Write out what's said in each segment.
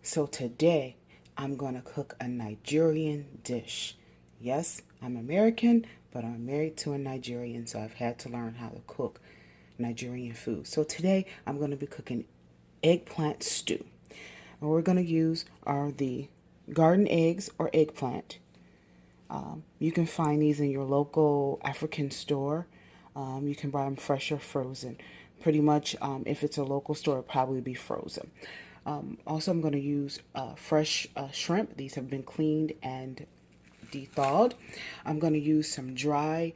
So today I'm going to cook a Nigerian dish. Yes, I'm American, but I'm married to a Nigerian, so I've had to learn how to cook Nigerian food. So today I'm going to be cooking eggplant stew. And we're going to use the garden eggs or eggplant. You can find these in your local African store. You can buy them fresh or frozen. Pretty much, if it's a local store, it'll probably be frozen. Also, I'm going to use fresh shrimp. These have been cleaned and thawed. I'm going to use some dry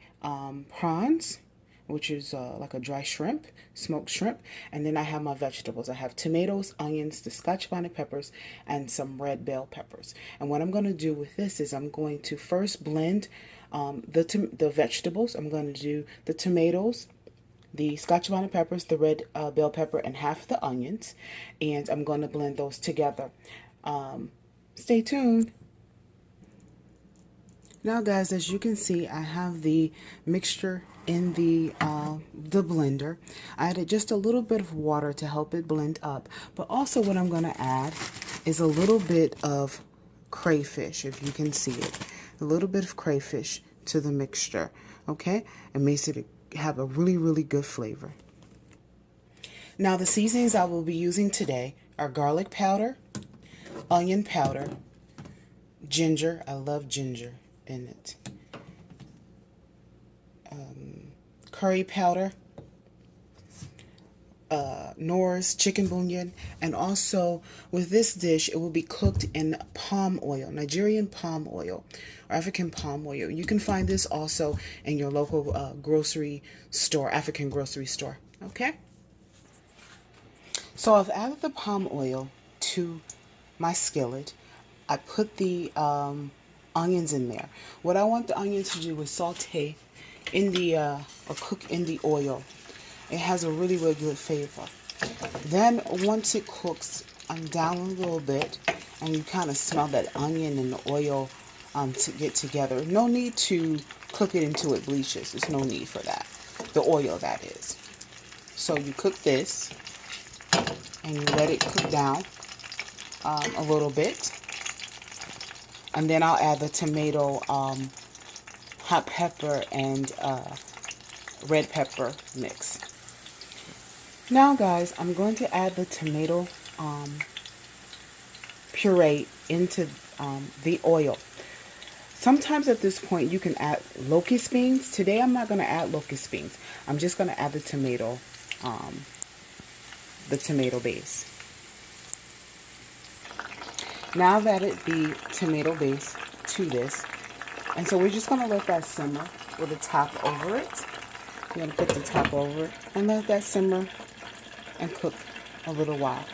prawns, which is like a dry shrimp, smoked shrimp. And then I have my vegetables. I have tomatoes, onions, the Scotch bonnet peppers, and some red bell peppers. And what I'm going to do with this is I'm going to first blend the vegetables. I'm going to do the tomatoes, the Scotch bonnet peppers, the red bell pepper, and half the onions. And I'm going to blend those together. Stay tuned. Now guys, as you can see, I have the mixture in the blender. I added just a little bit of water to help it blend up. But also what I'm going to add is a little bit of crayfish, if you can see it. A little bit of crayfish to the mixture, okay? It makes it have a really, really good flavor. Now the seasonings I will be using today are garlic powder, onion powder, ginger. I love ginger in it. Curry powder, Knorr's chicken bouillon, and also with this dish it will be cooked in palm oil, Nigerian palm oil or African palm oil. You can find this also in your local grocery store, African grocery store. Okay, so I've added the palm oil to my skillet. I put the onions in there. What I want the onions to do is saute in the or cook in the oil. It has a really, really good flavor. Then once it cooks down a little bit and you kind of smell that onion and the oil to get together, no need to cook it until it bleaches. There's no need for that. The oil, that is. So you cook this and you let it cook down a little bit. And then I'll add the tomato, hot pepper, and red pepper mix. Now guys, I'm going to add the tomato puree into the oil. Sometimes at this point you can add locust beans. Today I'm not going to add locust beans. I'm just going to add the tomato base. Now I've added the tomato base to this, and so we're just going to let that simmer with a top over it. You're going to put the top over it and let that simmer and cook a little while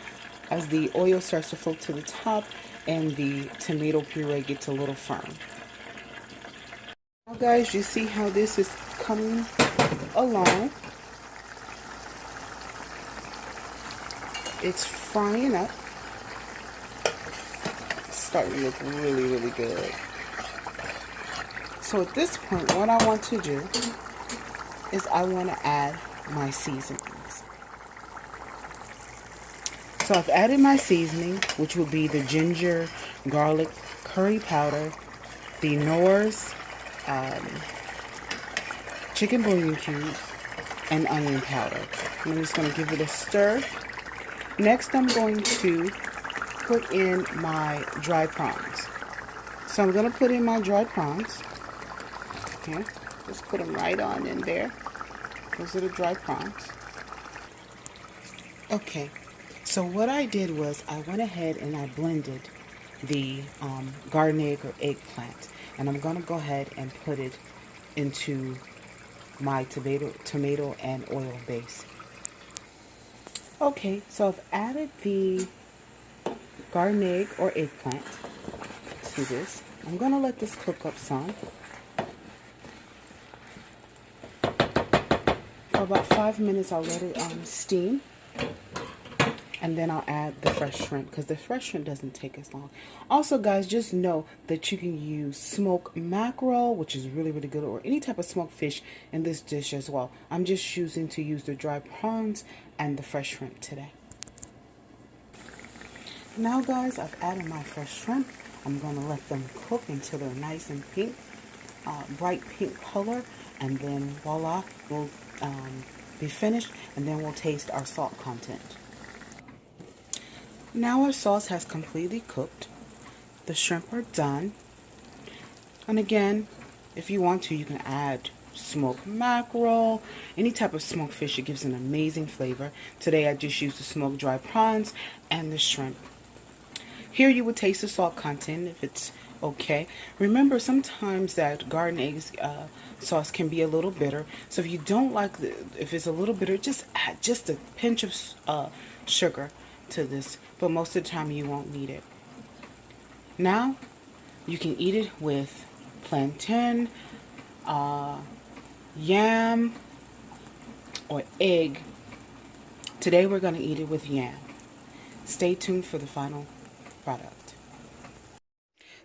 as the oil starts to float to the top and the tomato puree gets a little firm. Now guys, you see how this is coming along. It's frying up. Starting to look really, really good. So at this point, what I want to do is I want to add my seasonings. So I've added my seasoning, which will be the ginger, garlic, curry powder, the Knorr's chicken bouillon cubes, and onion powder. I'm just going to give it a stir. Next, I'm going to put in my dry prawns. So I'm going to put in my dry prawns. Okay, just put them right on in there. Those are the dry prawns. Okay, so what I did was I went ahead and I blended the garden egg or eggplant, and I'm going to go ahead and put it into my tomato and oil base. Okay, so I've added the garden egg or eggplant to this. I'm going to let this cook up some for about 5 minutes. I'll let it steam, and then I'll add the fresh shrimp because the fresh shrimp doesn't take as long. Also guys, just know that you can use smoked mackerel, which is really, really good, or any type of smoked fish in this dish as well. I'm just choosing to use the dry prawns and the fresh shrimp today. Now guys, I've added my fresh shrimp. I'm going to let them cook until they're nice and pink, bright pink color, and then voila, we'll be finished, and then we'll taste our salt content. Now our sauce has completely cooked. The shrimp are done. And again, if you want to, you can add smoked mackerel, any type of smoked fish. It gives an amazing flavor. Today I just used the smoked dry prawns and the shrimp. Here you would taste the salt content if it's okay. Remember, sometimes that garden eggs sauce can be a little bitter. So if you don't like if it's a little bitter, just add just a pinch of sugar to this. But most of the time you won't need it. Now you can eat it with plantain, yam, or egg. Today we're going to eat it with yam. Stay tuned for the final product.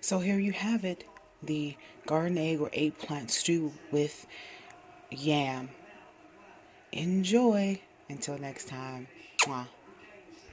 So here you have it, the garden egg or eggplant stew with yam. Enjoy. Until next time. Mwah.